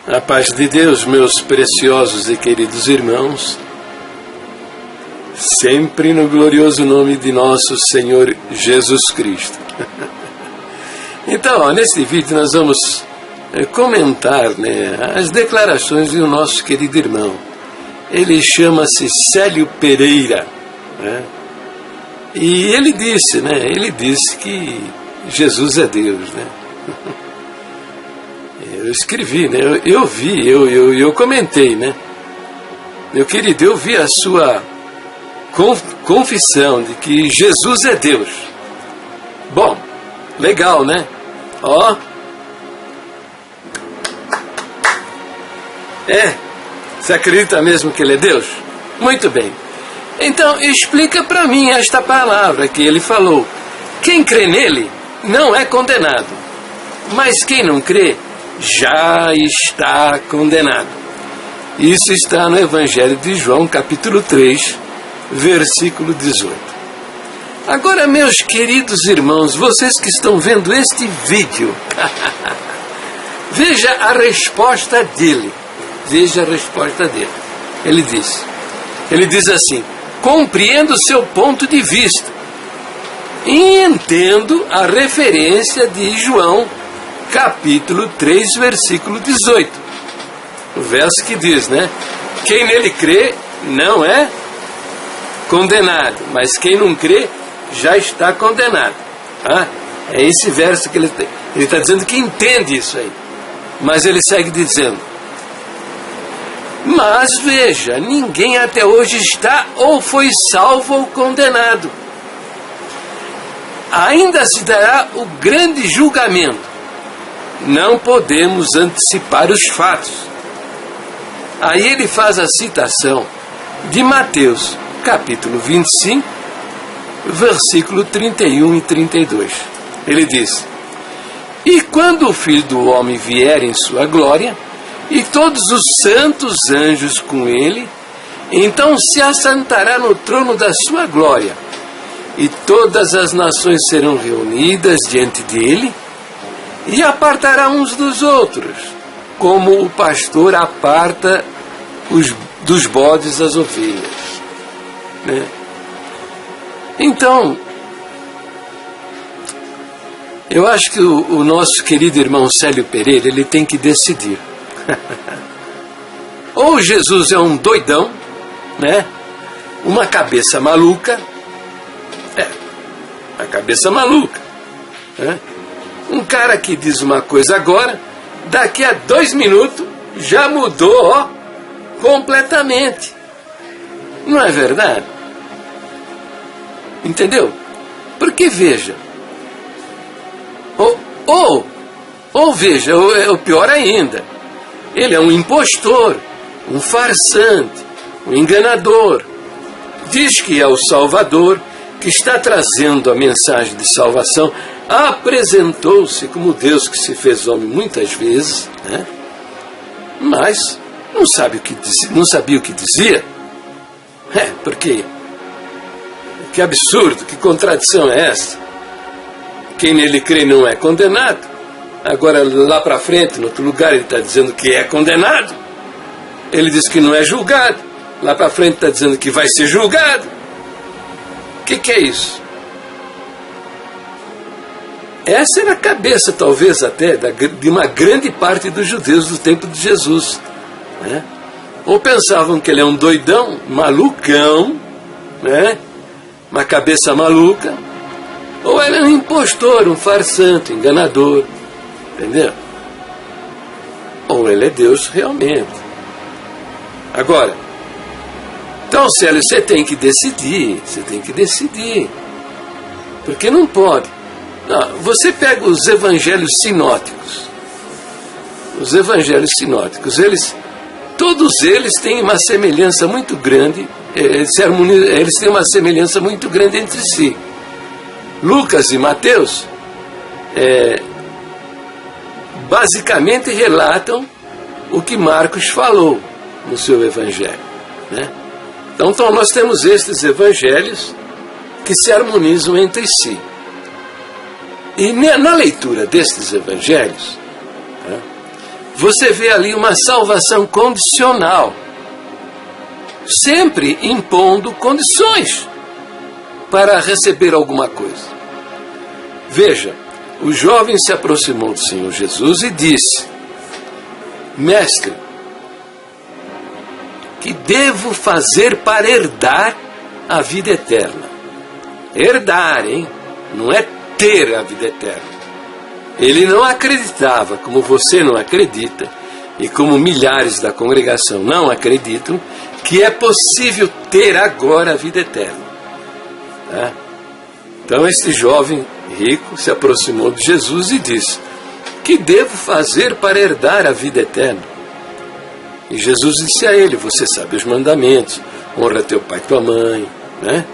A paz de Deus, meus preciosos e queridos irmãos, sempre no glorioso nome de nosso Senhor Jesus Cristo. Então, neste vídeo nós vamos comentar, as declarações do nosso querido irmão. Ele chama-se Célio Pereira, e ele disse que Jesus é Deus, Eu escrevi, eu comentei, Meu querido, eu vi a sua confissão de que Jesus é Deus. Bom, legal, Ó. Você acredita mesmo que Ele é Deus? Muito bem. Então, explica para mim esta palavra que ele falou. Quem crê nele não é condenado, mas quem não crê já está condenado. Isso está no Evangelho de João, capítulo 3, versículo 18. Agora, meus queridos irmãos, vocês que estão vendo este vídeo, veja a resposta dele. Veja a resposta dele. Ele diz assim: compreendo seu ponto de vista e entendo a referência de João, capítulo 3, versículo 18. O verso que diz, quem nele crê não é condenado, mas quem não crê já está condenado. É esse verso que ele está dizendo que entende isso aí. Mas ele segue dizendo: mas veja, ninguém até hoje está ou foi salvo ou condenado. Ainda se dará o grande julgamento. Não podemos antecipar os fatos. Aí ele faz a citação de Mateus, capítulo 25, versículo 31 e 32. Ele diz: e quando o Filho do Homem vier em sua glória, e todos os santos anjos com ele, então se assentará no trono da sua glória, e todas as nações serão reunidas diante dele, e apartará uns dos outros, como o pastor aparta dos bodes as ovelhas. Então, eu acho que o nosso querido irmão Célio Pereira, ele tem que decidir. Ou Jesus é um doidão, uma cabeça maluca, a cabeça maluca, um cara que diz uma coisa agora, daqui a 2 minutos já mudou, completamente. Não é verdade? Entendeu? Porque veja, ou veja, o pior ainda, ele é um impostor, um farsante, um enganador. Diz que é o Salvador, que está trazendo a mensagem de salvação. Apresentou-se como Deus que se fez homem muitas vezes, mas não sabia o que dizia. Porque que absurdo, que contradição é essa? Quem nele crê não é condenado. Agora, lá para frente, em outro lugar, ele está dizendo que é condenado. Ele diz que não é julgado. Lá para frente está dizendo que vai ser julgado. O que é isso? Essa era a cabeça, talvez até, de uma grande parte dos judeus do tempo de Jesus. Ou pensavam que ele é um doidão, malucão, uma cabeça maluca, ou ele é um impostor, um farsante, um enganador. Entendeu? Ou ele é Deus realmente. Agora, então, Célio, você tem que decidir. Porque não pode. Não, você pega os evangelhos sinóticos. Todos eles têm uma semelhança muito grande. Eles têm uma semelhança muito grande entre si. Lucas e Mateus basicamente relatam o que Marcos falou no seu evangelho. Então nós temos estes evangelhos que se harmonizam entre si. E na leitura destes evangelhos, você vê ali uma salvação condicional, sempre impondo condições para receber alguma coisa. Veja, o jovem se aproximou do Senhor Jesus e disse: Mestre, que devo fazer para herdar a vida eterna? Herdar, hein? Não é ter a vida eterna. Ele não acreditava, como você não acredita, e como milhares da congregação não acreditam, que é possível ter agora a vida eterna. Tá? Então este jovem rico se aproximou de Jesus e disse: que devo fazer para herdar a vida eterna? E Jesus disse a ele: você sabe os mandamentos, honra teu pai e tua mãe, né?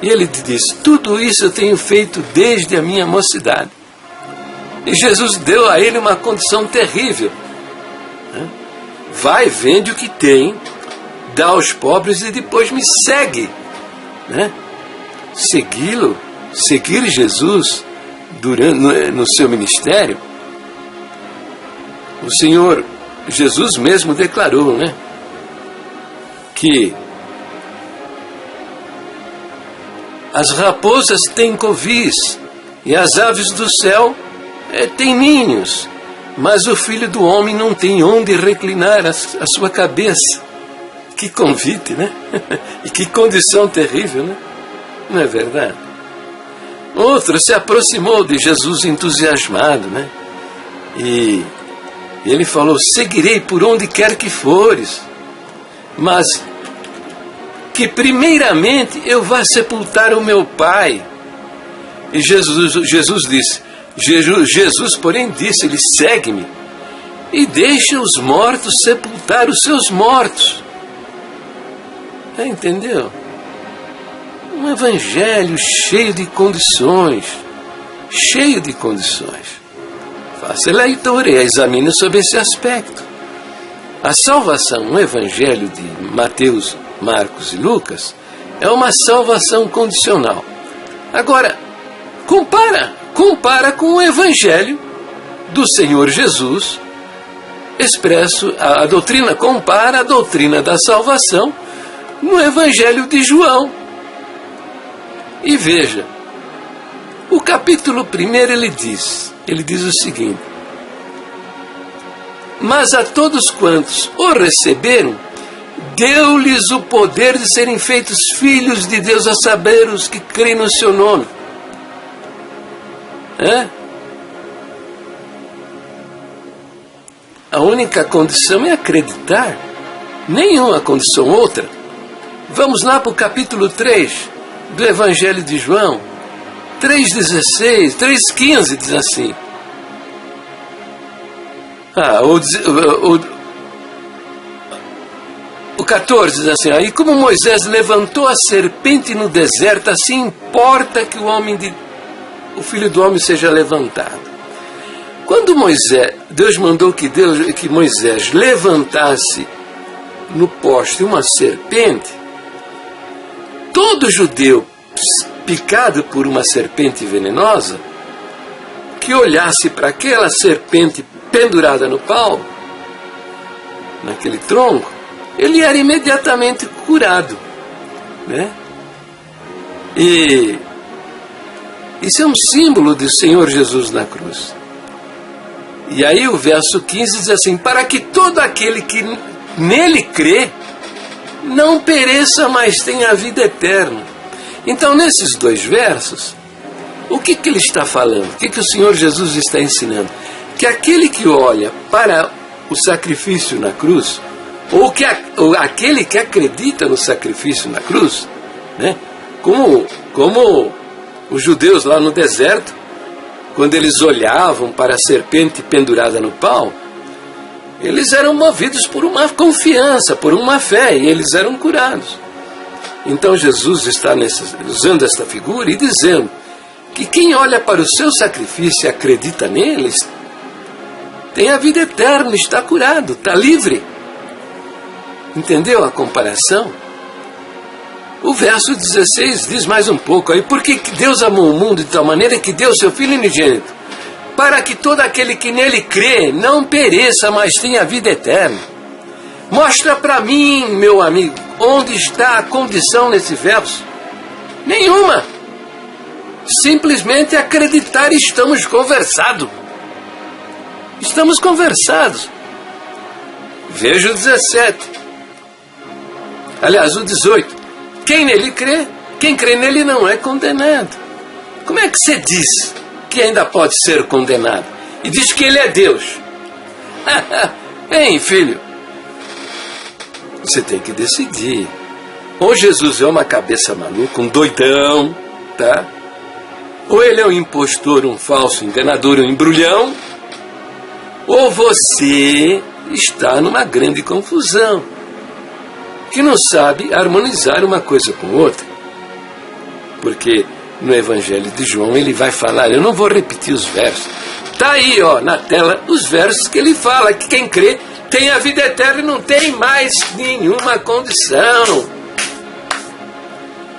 E ele disse: tudo isso eu tenho feito desde a minha mocidade. E Jesus deu a ele uma condição terrível, né? Vai, vende o que tem, dá aos pobres e depois me segue, né? Segui-lo, seguir Jesus no seu ministério. O Senhor Jesus mesmo declarou, né, que as raposas têm covis e as aves do céu têm ninhos, mas o Filho do Homem não tem onde reclinar a sua cabeça. Que convite, né? E que condição terrível, né? Não é verdade? Outro se aproximou de Jesus entusiasmado, né? E ele falou: seguirei por onde quer que fores, mas que primeiramente eu vá sepultar o meu pai. E Jesus, porém, disse-lhe: segue-me e deixa os mortos sepultar os seus mortos. Entendeu? Um evangelho cheio de condições, Faça leitura e examine sobre esse aspecto. A salvação, um evangelho de Mateus, Marcos e Lucas, é uma salvação condicional. Agora, compara com o evangelho do Senhor Jesus expresso, a doutrina, compara a doutrina da salvação no evangelho de João. E veja, o capítulo 1 ele diz o seguinte: mas a todos quantos o receberam, deu-lhes o poder de serem feitos filhos de Deus, a saber, os que creem no seu nome. A única condição é acreditar, nenhuma condição outra. Vamos lá para o capítulo 3 do Evangelho de João, 3,16, 3,15 diz assim. O 14 diz assim: e como Moisés levantou a serpente no deserto, assim importa que o Filho do Homem seja levantado. Quando Deus mandou que Moisés levantasse no poste uma serpente, todo judeu picado por uma serpente venenosa, que olhasse para aquela serpente pendurada no pau, naquele tronco, ele era imediatamente curado, né? E isso é um símbolo do Senhor Jesus na cruz. E aí o verso 15 diz assim: para que todo aquele que nele crê não pereça, mas tenha a vida eterna. Então, nesses dois versos, o que ele está falando? O que o Senhor Jesus está ensinando? Que aquele que olha para o sacrifício na cruz, ou aquele que acredita no sacrifício na cruz, né? Como os judeus lá no deserto, quando eles olhavam para a serpente pendurada no pau, eles eram movidos por uma confiança, por uma fé, e eles eram curados. Então Jesus está usando esta figura e dizendo que quem olha para o seu sacrifício e acredita neles, tem a vida eterna, está curado, está livre. Entendeu a comparação? O verso 16 diz mais um pouco aí: porque Deus amou o mundo de tal maneira que deu o seu Filho unigênito, para que todo aquele que nele crê não pereça, mas tenha vida eterna. Mostra para mim, meu amigo, onde está a condição nesse verso? Nenhuma. Simplesmente acreditar e estamos conversados. Estamos conversados. Veja o 17. Aliás, o 18. Quem nele crê, quem crê nele não é condenado. Como é que você diz que ainda pode ser condenado? E diz que ele é Deus. Hein, filho? Você tem que decidir. Ou Jesus é uma cabeça maluca, um doidão, tá? Ou ele é um impostor, um falso enganador, um embrulhão. Ou você está numa grande confusão, que não sabe harmonizar uma coisa com outra. Porque no Evangelho de João ele vai falar, eu não vou repetir os versos. Está aí, ó, na tela, os versos que ele fala, que quem crê tem a vida eterna e não tem mais nenhuma condição.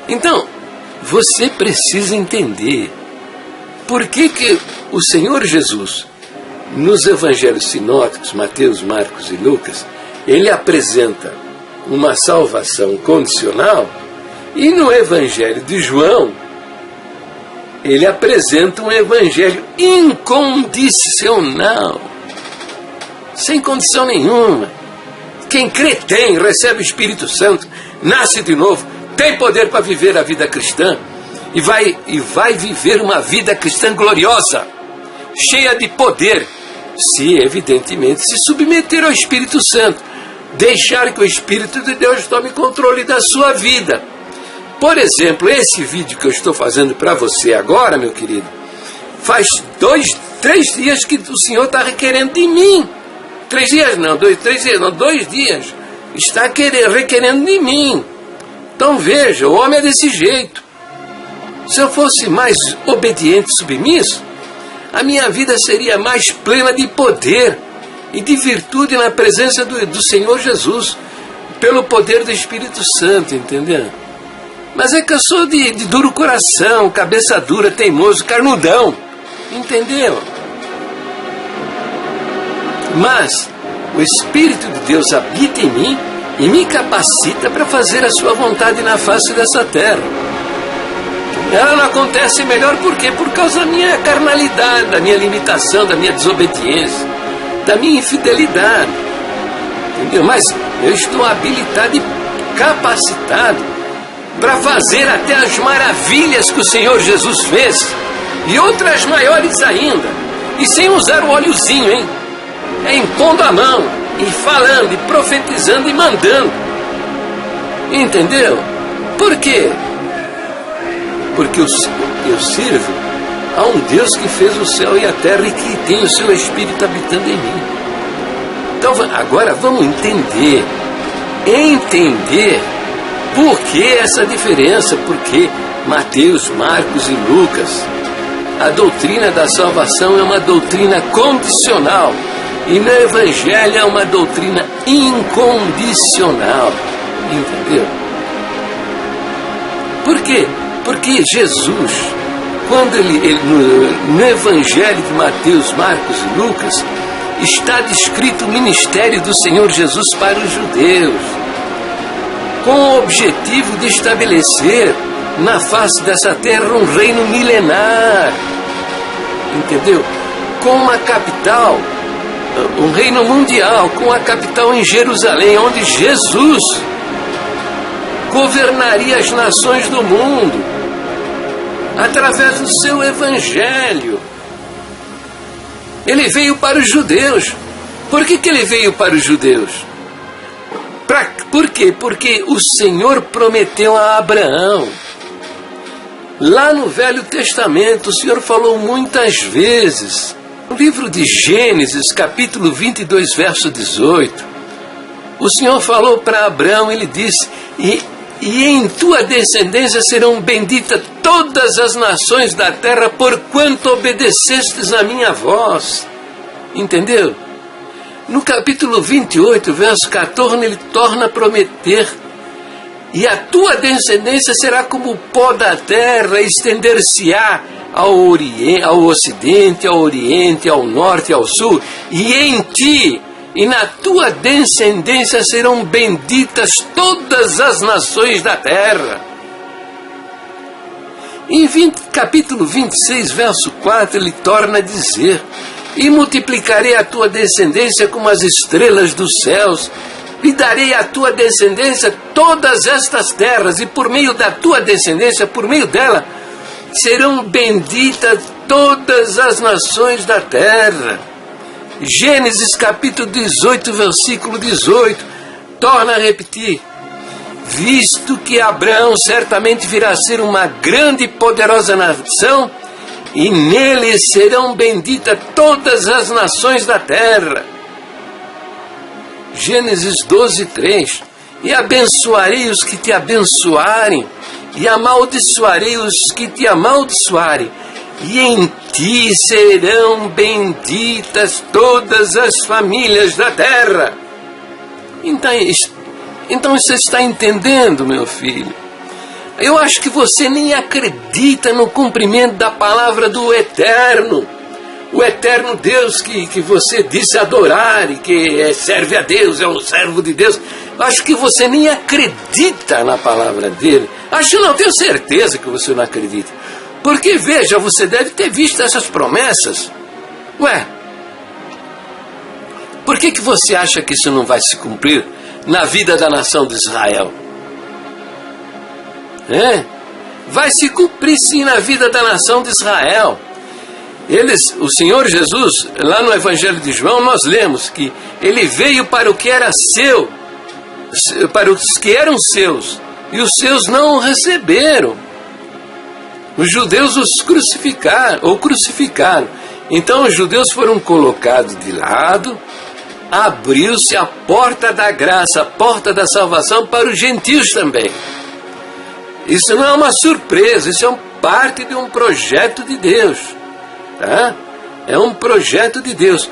Então, você precisa entender por que o Senhor Jesus, nos evangelhos sinóticos, Mateus, Marcos e Lucas, ele apresenta uma salvação condicional, e no evangelho de João, ele apresenta um evangelho incondicional, sem condição nenhuma. Quem crê tem, recebe o Espírito Santo, nasce de novo, tem poder para viver a vida cristã, e vai viver uma vida cristã gloriosa, cheia de poder, se evidentemente se submeter ao Espírito Santo, deixar que o Espírito de Deus tome controle da sua vida. Por exemplo, esse vídeo que eu estou fazendo para você agora, meu querido, faz 3 dias que o Senhor está requerendo de mim. 3 dias não, 2 dias. Está requerendo de mim. Então veja, o homem é desse jeito. Se eu fosse mais obediente e submisso, a minha vida seria mais plena de poder e de virtude na presença do Senhor Jesus, pelo poder do Espírito Santo, entendeu? Mas é que eu sou de duro coração, cabeça dura, teimoso, carnudão, entendeu? Mas o Espírito de Deus habita em mim e me capacita para fazer a sua vontade na face dessa terra. Ela não acontece melhor por quê? Por causa da minha carnalidade, da minha limitação, da minha desobediência, da minha infidelidade. Entendeu? Mas eu estou habilitado e capacitado para fazer até as maravilhas que o Senhor Jesus fez, e outras maiores ainda, e sem usar o óleozinho, hein? É impondo a mão, e falando, e profetizando, e mandando. Entendeu? Por quê? Porque eu sirvo a um Deus que fez o céu e a terra e que tem o seu Espírito habitando em mim. Então agora vamos entender por que essa diferença, porque Mateus, Marcos e Lucas, a doutrina da salvação é uma doutrina condicional e no Evangelho é uma doutrina incondicional. Entendeu? Por quê? Porque Jesus, quando no Evangelho de Mateus, Marcos e Lucas, está descrito o ministério do Senhor Jesus para os judeus, com o objetivo de estabelecer na face dessa terra um reino milenar, entendeu? Com uma capital, um reino mundial, com a capital em Jerusalém, onde Jesus governaria as nações do mundo, através do seu Evangelho. Ele veio para os judeus. Por que ele veio para os judeus? Por quê? Porque o Senhor prometeu a Abraão. Lá no Velho Testamento, o Senhor falou muitas vezes. No livro de Gênesis, capítulo 22, verso 18, o Senhor falou para Abraão, ele disse, e em tua descendência serão benditas todas as nações da terra, porquanto obedecestes a minha voz. Entendeu? No capítulo 28, verso 14, ele torna a prometer, e a tua descendência será como o pó da terra, estender-se-á ao ocidente, ao oriente, ao norte, ao sul, e em ti e na tua descendência serão benditas todas as nações da terra. Em capítulo 26, verso 4, ele torna a dizer: e multiplicarei a tua descendência como as estrelas dos céus, e darei à tua descendência todas estas terras, e por meio da tua descendência, por meio dela, serão benditas todas as nações da terra. Gênesis capítulo 18, versículo 18, torna a repetir: visto que Abraão certamente virá a ser uma grande e poderosa nação, e nele serão benditas todas as nações da terra. Gênesis 12, 3, e abençoarei os que te abençoarem, e amaldiçoarei os que te amaldiçoarem, e em ti serão benditas todas as famílias da terra. Então você está entendendo, meu filho? Eu acho que você nem acredita no cumprimento da palavra do Eterno. O Eterno Deus que você disse adorar e que serve a Deus, é um servo de Deus. Eu acho que você nem acredita na palavra dele. Acho não, tenho certeza que você não acredita. Porque, veja, você deve ter visto essas promessas. Ué, por que você acha que isso não vai se cumprir na vida da nação de Israel? Vai se cumprir sim na vida da nação de Israel. O Senhor Jesus, lá no Evangelho de João, nós lemos que ele veio para o que era seu, para os que eram seus, e os seus não o receberam. Os judeus os crucificaram. Então os judeus foram colocados de lado, abriu-se a porta da graça, a porta da salvação para os gentios também. Isso não é uma surpresa, isso é parte de um projeto de Deus. Tá? É um projeto de Deus.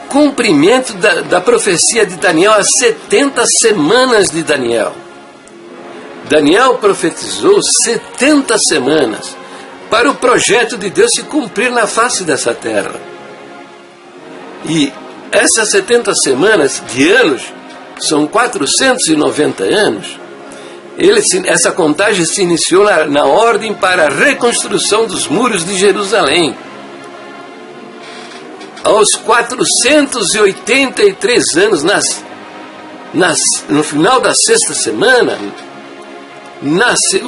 Cumprimento da profecia de Daniel, as 70 semanas de Daniel. Daniel profetizou 70 semanas para o projeto de Deus se cumprir na face dessa terra. E essas 70 semanas de anos são 490 anos. Essa contagem se iniciou na ordem para a reconstrução dos muros de Jerusalém. Aos 483 anos, no final da sexta semana, o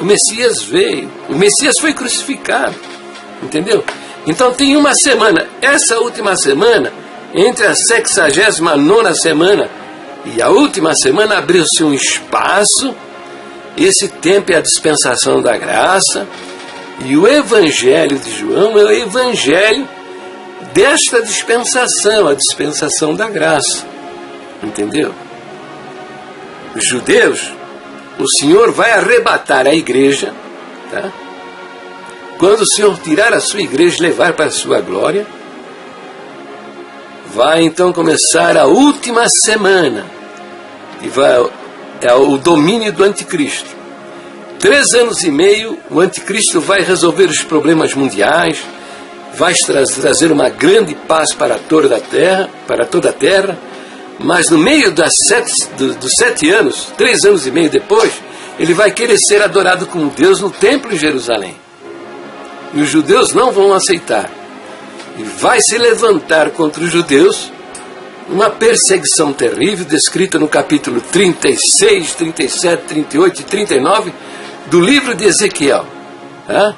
Messias veio. O Messias foi crucificado. Entendeu? Então tem uma semana. Essa última semana, entre a 69ª semana e a última semana, abriu-se um espaço. Esse tempo é a dispensação da graça. E o Evangelho de João é o Evangelho desta dispensação, a dispensação da graça. Entendeu? Os judeus, o Senhor vai arrebatar a igreja, tá? Quando o Senhor tirar a sua igreja e levar para a sua glória, vai então começar a última semana, e é o domínio do anticristo. 3 anos e meio, o anticristo vai resolver os problemas mundiais, vai trazer uma grande paz para toda a terra, mas no meio dos 7 anos, 3 anos e meio depois, ele vai querer ser adorado como Deus no templo em Jerusalém. E os judeus não vão aceitar. E vai se levantar contra os judeus uma perseguição terrível, descrita no capítulo 36, 37, 38 e 39 do livro de Ezequiel. Tá?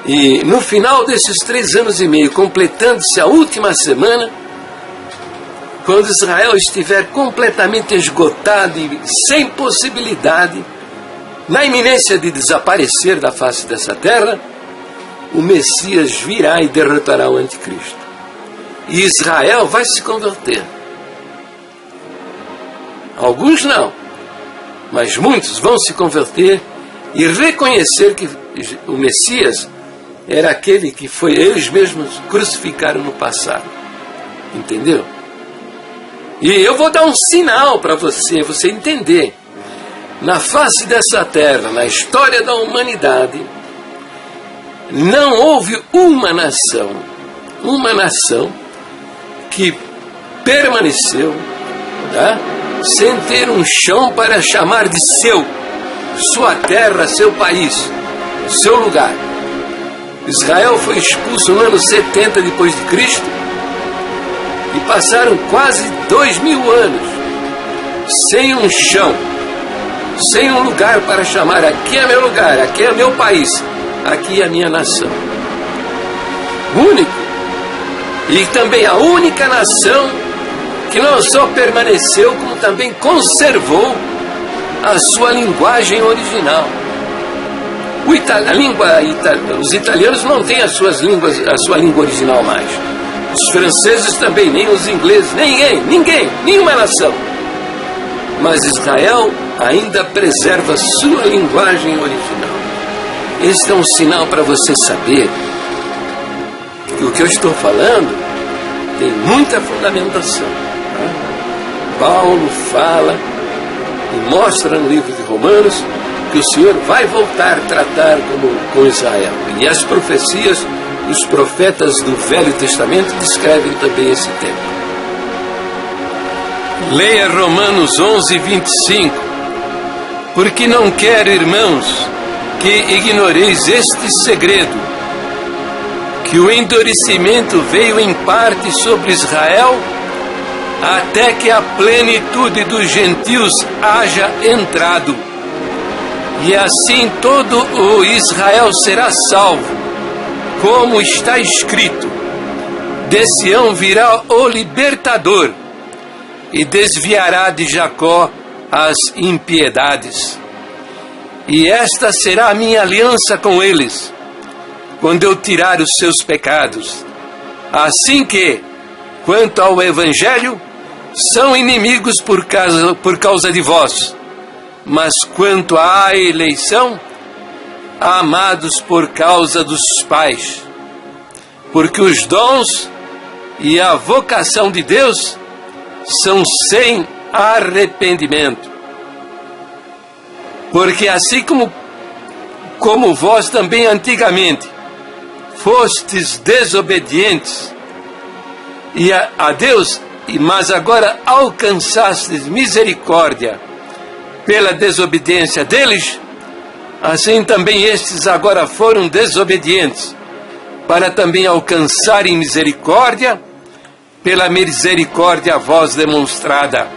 E no final desses 3 anos e meio, completando-se a última semana, quando Israel estiver completamente esgotado e sem possibilidade, na iminência de desaparecer da face dessa terra, o Messias virá e derrotará o anticristo. E Israel vai se converter. Alguns não, mas muitos vão se converter e reconhecer que o Messias era aquele que eles mesmos crucificaram no passado. Entendeu? E eu vou dar um sinal para você entender. Na face dessa terra, na história da humanidade, não houve uma nação que permaneceu, tá, sem ter um chão para chamar de seu, sua terra, seu país, seu lugar. Israel foi expulso no ano 70 depois de Cristo e passaram quase 2000 anos sem um chão, sem um lugar para chamar: aqui é meu lugar, aqui é meu país, aqui é a minha nação. Único, e também a única nação que não só permaneceu, como também conservou a sua linguagem original. Os italianos não têm a sua língua original mais. Os franceses também, nem os ingleses, ninguém, nenhuma nação. Mas Israel ainda preserva a sua linguagem original. Este é um sinal para você saber que o que eu estou falando tem muita fundamentação. Paulo fala e mostra no livro de Romanos que o Senhor vai voltar a tratar com Israel. E as profecias, os profetas do Velho Testamento descrevem também esse tempo. Leia Romanos 11, 25. Porque não quero, irmãos, que ignoreis este segredo, que o endurecimento veio em parte sobre Israel, até que a plenitude dos gentios haja entrado. E assim todo o Israel será salvo, como está escrito: de Sião virá o libertador, e desviará de Jacó as impiedades. E esta será a minha aliança com eles, quando eu tirar os seus pecados. Assim que, quanto ao Evangelho, são inimigos por causa de vós, mas quanto à eleição, amados por causa dos pais. Porque os dons e a vocação de Deus são sem arrependimento. Porque assim como vós também antigamente fostes desobedientes a Deus, mas agora alcançastes misericórdia pela desobediência deles, assim também estes agora foram desobedientes, para também alcançarem misericórdia pela misericórdia a vós demonstrada.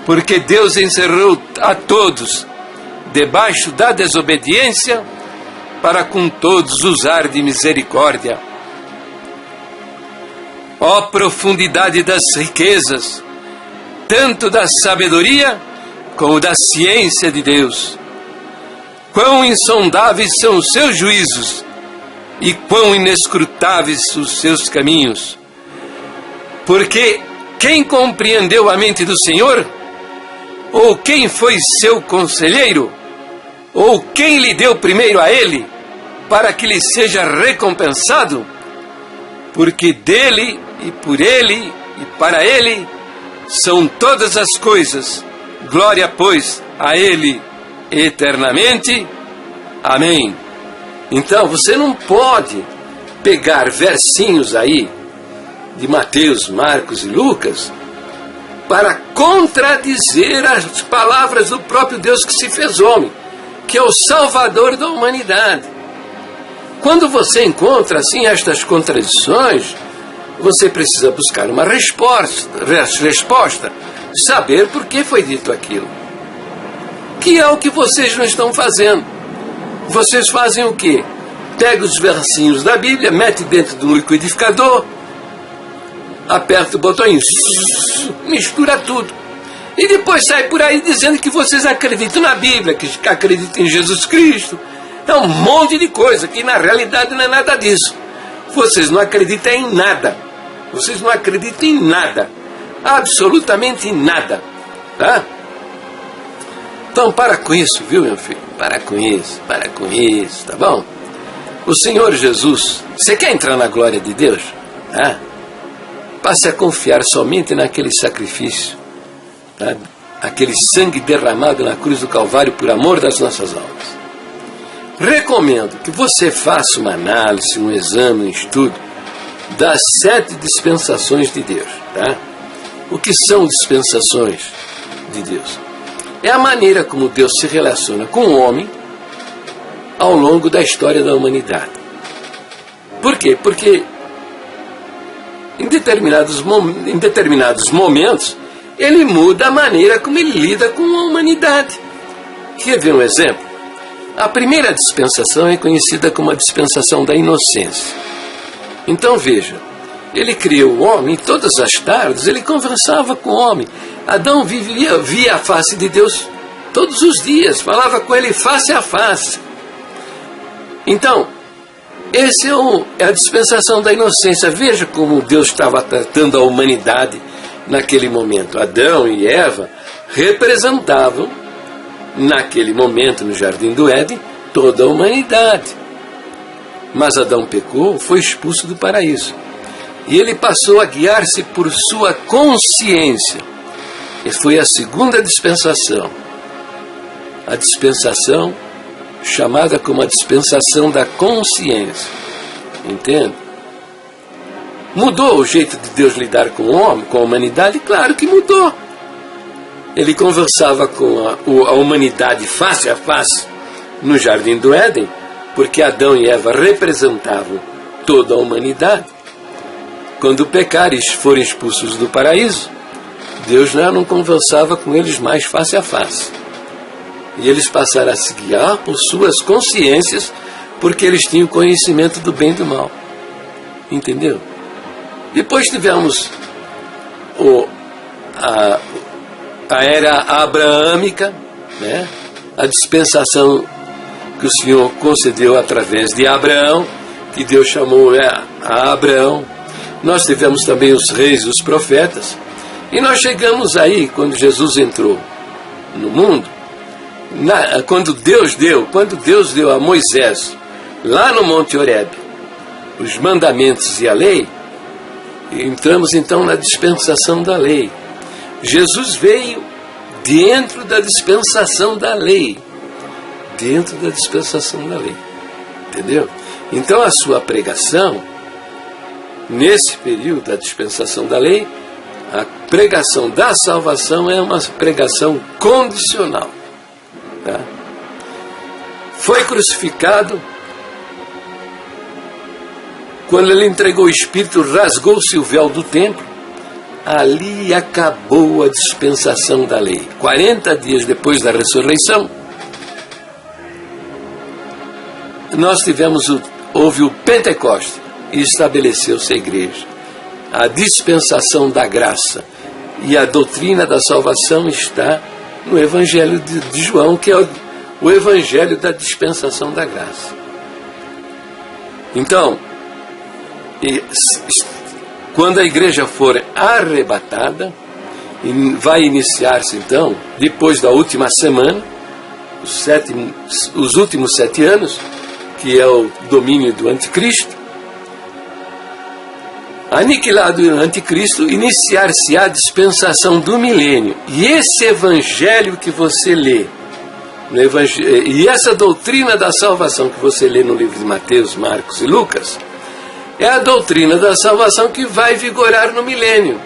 Porque Deus encerrou a todos debaixo da desobediência, para com todos usar de misericórdia. Ó profundidade das riquezas, tanto da sabedoria como da ciência de Deus! Quão insondáveis são os seus juízos, e quão inescrutáveis os seus caminhos! Porque quem compreendeu a mente do Senhor? Ou quem foi seu conselheiro? Ou quem lhe deu primeiro a ele, para que lhe seja recompensado? Porque dele, e por ele, e para ele, são todas as coisas. Glória, pois, a ele eternamente. Amém. Então, você não pode pegar versinhos aí de Mateus, Marcos e Lucas para contradizer as palavras do próprio Deus que se fez homem, que é o Salvador da humanidade. Quando você encontra assim estas contradições, você precisa buscar uma resposta, saber por que foi dito aquilo. Que é o que vocês não estão fazendo. Vocês fazem o quê? Pega os versinhos da Bíblia, mete dentro do liquidificador, aperta o botãozinho, mistura tudo. E depois sai por aí dizendo que vocês acreditam na Bíblia, que acreditam em Jesus Cristo. É um monte de coisa, que na realidade não é nada disso. Vocês não acreditam em nada. Vocês não acreditam em nada. Absolutamente em nada. Tá? Então para com isso, viu, meu filho? Para com isso, tá bom? O Senhor Jesus, você quer entrar na glória de Deus? Tá? Passe a confiar somente naquele sacrifício, aquele sangue derramado na cruz do Calvário por amor das nossas almas. recomendo que você faça uma análise, um exame, um estudo das 7 dispensações de Deus. Tá? O que são dispensações de Deus? É a maneira como Deus se relaciona com o homem ao longo da história da humanidade. Por quê? Porque em determinados momentos ele muda a maneira como ele lida com a humanidade. Quer ver um exemplo? A primeira dispensação é conhecida como a dispensação da inocência. Então veja, ele criou o homem e todas as tardes ele conversava com o homem. Adão via a face de Deus todos os dias, falava com ele face a face. Então, essa é a dispensação da inocência. Veja como Deus estava tratando a humanidade naquele momento. Adão e Eva representavam, naquele momento no Jardim do Éden, toda a humanidade. Mas Adão pecou, foi expulso do paraíso. E ele passou a guiar-se por sua consciência. E foi a segunda dispensação. A dispensação chamada como a dispensação da consciência. Entende? Mudou o jeito de Deus lidar com o homem, com a humanidade? Claro que mudou. Ele conversava com a humanidade face a face no Jardim do Éden, porque Adão e Eva representavam toda a humanidade. Quando pecaram e foram expulsos do paraíso, Deus não conversava com eles mais face a face. E eles passaram a se guiar por suas consciências, porque eles tinham conhecimento do bem e do mal. Entendeu? Depois tivemos a era abraâmica, né? A dispensação que o Senhor concedeu através de Abraão, que Deus chamou a Abraão. Nós tivemos também os reis e os profetas. E nós chegamos aí, quando Jesus entrou no mundo, quando Deus deu a Moisés, lá no Monte Horebe, os mandamentos e a lei, entramos então na dispensação da lei. Jesus veio dentro da dispensação da lei. Dentro da dispensação da lei. Entendeu? Então a sua pregação, nesse período da dispensação da lei, a pregação da salvação é uma pregação condicional. Tá? Foi crucificado. Quando ele entregou o Espírito, rasgou-se o véu do templo. Ali acabou a dispensação da lei. 40 dias depois da ressurreição, houve o Pentecostes e estabeleceu-se a igreja. A dispensação da graça e a doutrina da salvação está no Evangelho de João, que é o Evangelho da dispensação da graça. Então, quando a igreja for arrebatada, vai iniciar-se então, depois da última semana, os últimos 7 anos, que é o domínio do anticristo. Aniquilado o anticristo, iniciar-se a dispensação do milênio. E esse evangelho que você lê, e essa doutrina da salvação que você lê no livro de Mateus, Marcos e Lucas, é a doutrina da salvação que vai vigorar no milênio.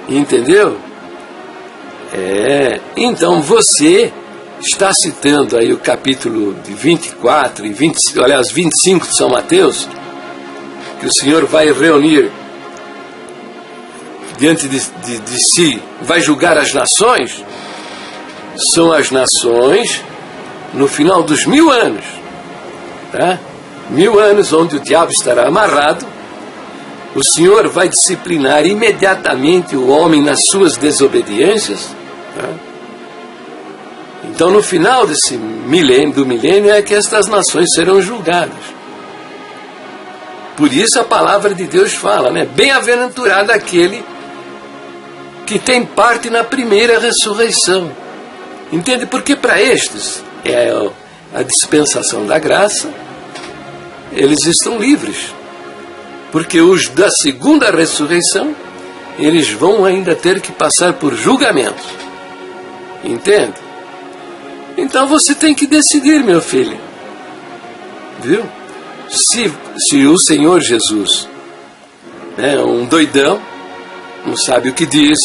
Entendeu? Então você está citando aí o capítulo de 24 e 25 de São Mateus, que o Senhor vai reunir diante de si, vai julgar as nações. São as nações no final dos 1000 anos, tá? 1000 anos onde o diabo estará amarrado. O Senhor vai disciplinar imediatamente o homem nas suas desobediências, tá? Então no final desse do milênio é que estas nações serão julgadas. Por isso a palavra de Deus fala, né? Bem-aventurado aquele que tem parte na primeira ressurreição. Entende? Porque para estes é a dispensação da graça, eles estão livres. Porque os da segunda ressurreição, eles vão ainda ter que passar por julgamentos. Entende? Então você tem que decidir, meu filho. Viu? Se o Senhor Jesus é um doidão, não sabe o que diz,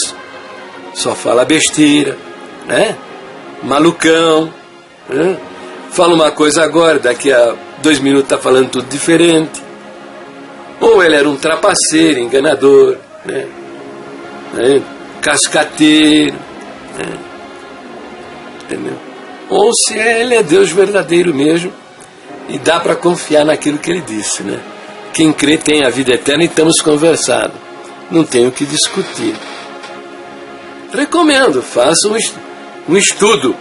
só fala besteira, né? Malucão, né? Fala uma coisa agora, daqui a 2 minutos está falando tudo diferente. Ou ele era um trapaceiro, enganador, né? Cascateiro, né? Entendeu? Ou se ele é Deus verdadeiro mesmo e dá para confiar naquilo que ele disse, né? Quem crê tem a vida eterna e estamos conversando. Não tem o que discutir. Recomendo, faça um estudo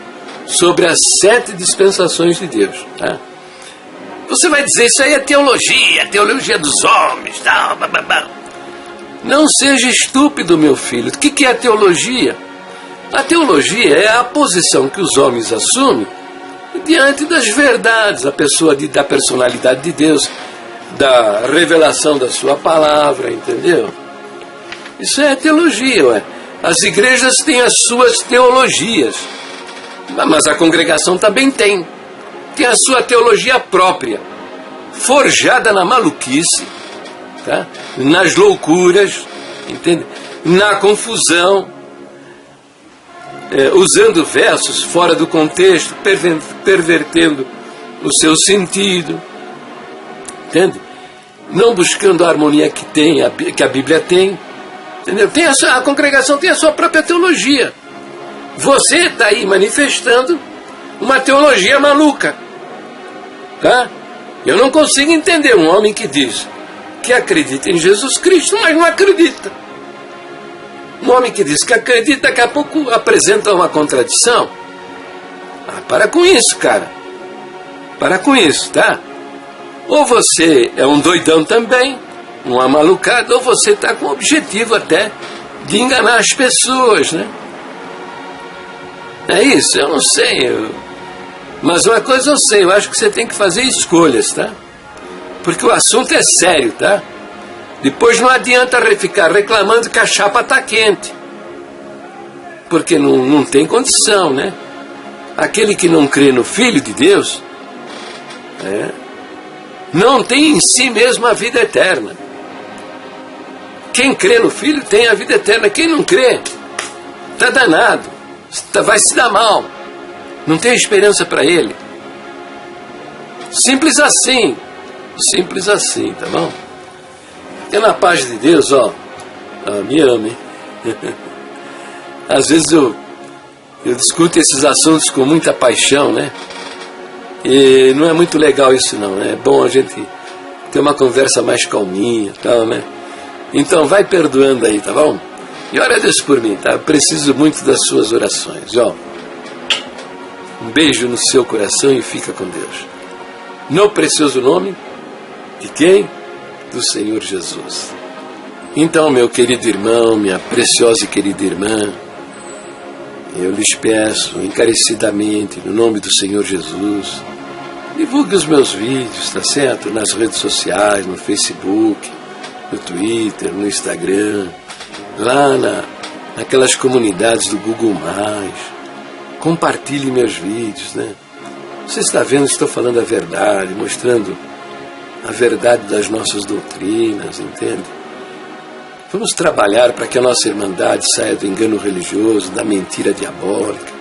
sobre as 7 dispensações de Deus. Tá? Você vai dizer, isso aí é teologia dos homens. Tal, blá, blá, blá. Não seja estúpido, meu filho. O que é a teologia? A teologia é a posição que os homens assumem diante das verdades, da personalidade de Deus, da revelação da sua palavra, entendeu? Isso é teologia, ué. As igrejas têm as suas teologias, mas a congregação também tem a sua teologia própria, forjada na maluquice, tá? Nas loucuras, entende? Na confusão, usando versos fora do contexto, pervertendo o seu sentido, entende? Não buscando a harmonia que a Bíblia tem, entendeu? A congregação tem a sua própria teologia. Você está aí manifestando uma teologia maluca, tá? Eu não consigo entender um homem que diz que acredita em Jesus Cristo, mas não acredita. Um homem que diz que acredita, daqui a pouco apresenta uma contradição. Para com isso, cara. Para com isso, tá? Ou você é um doidão também, um amalucado, ou você está com o objetivo até de enganar as pessoas, né? É isso, eu não sei. Mas uma coisa eu sei, eu acho que você tem que fazer escolhas, tá? Porque o assunto é sério, tá? Depois não adianta ficar reclamando que a chapa está quente. Porque não tem condição, né? Aquele que não crê no Filho de Deus, não tem em si mesmo a vida eterna. Quem crê no Filho tem a vida eterna. Quem não crê, está danado. Vai se dar mal. Não tem esperança para ele. Simples assim. Simples assim, tá bom? Porque na paz de Deus, me ame. Às vezes eu discuto esses assuntos com muita paixão, né? E não é muito legal isso não, né? É bom a gente ter uma conversa mais calminha, tal, né? Então vai perdoando aí, tá bom? E ora a Deus por mim, tá? Eu preciso muito das suas orações, Um beijo no seu coração e fica com Deus. No precioso nome de quem? Do Senhor Jesus. Então, meu querido irmão, minha preciosa e querida irmã, eu lhes peço encarecidamente, no nome do Senhor Jesus, divulgue os meus vídeos, tá certo? Nas redes sociais, no Facebook, no Twitter, no Instagram, lá naquelas comunidades do Google+. Compartilhe meus vídeos, né? Você está vendo, estou falando a verdade, mostrando a verdade das nossas doutrinas, entende? Vamos trabalhar para que a nossa irmandade saia do engano religioso, da mentira diabólica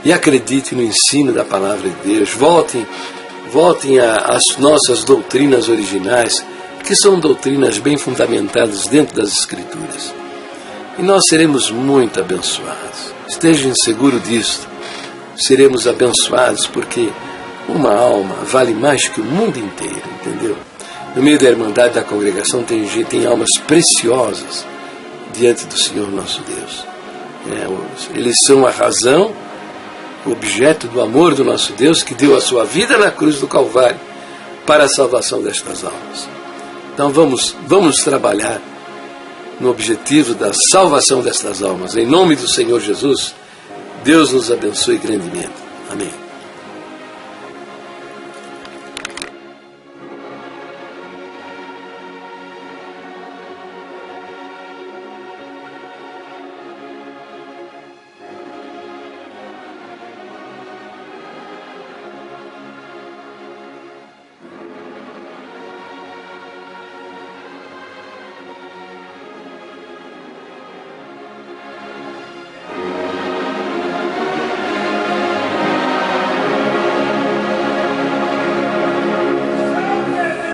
e acredite no ensino da palavra de Deus. Voltem às nossas doutrinas originais, que são doutrinas bem fundamentadas dentro das Escrituras. E nós seremos muito abençoados. Estejam seguros disto. Seremos abençoados porque uma alma vale mais que o mundo inteiro, entendeu? No meio da irmandade da congregação tem almas preciosas diante do Senhor nosso Deus. Eles são a razão, o objeto do amor do nosso Deus, que deu a sua vida na cruz do Calvário para a salvação destas almas. Então vamos trabalhar no objetivo da salvação destas almas. Em nome do Senhor Jesus, Deus nos abençoe grandemente. Amém.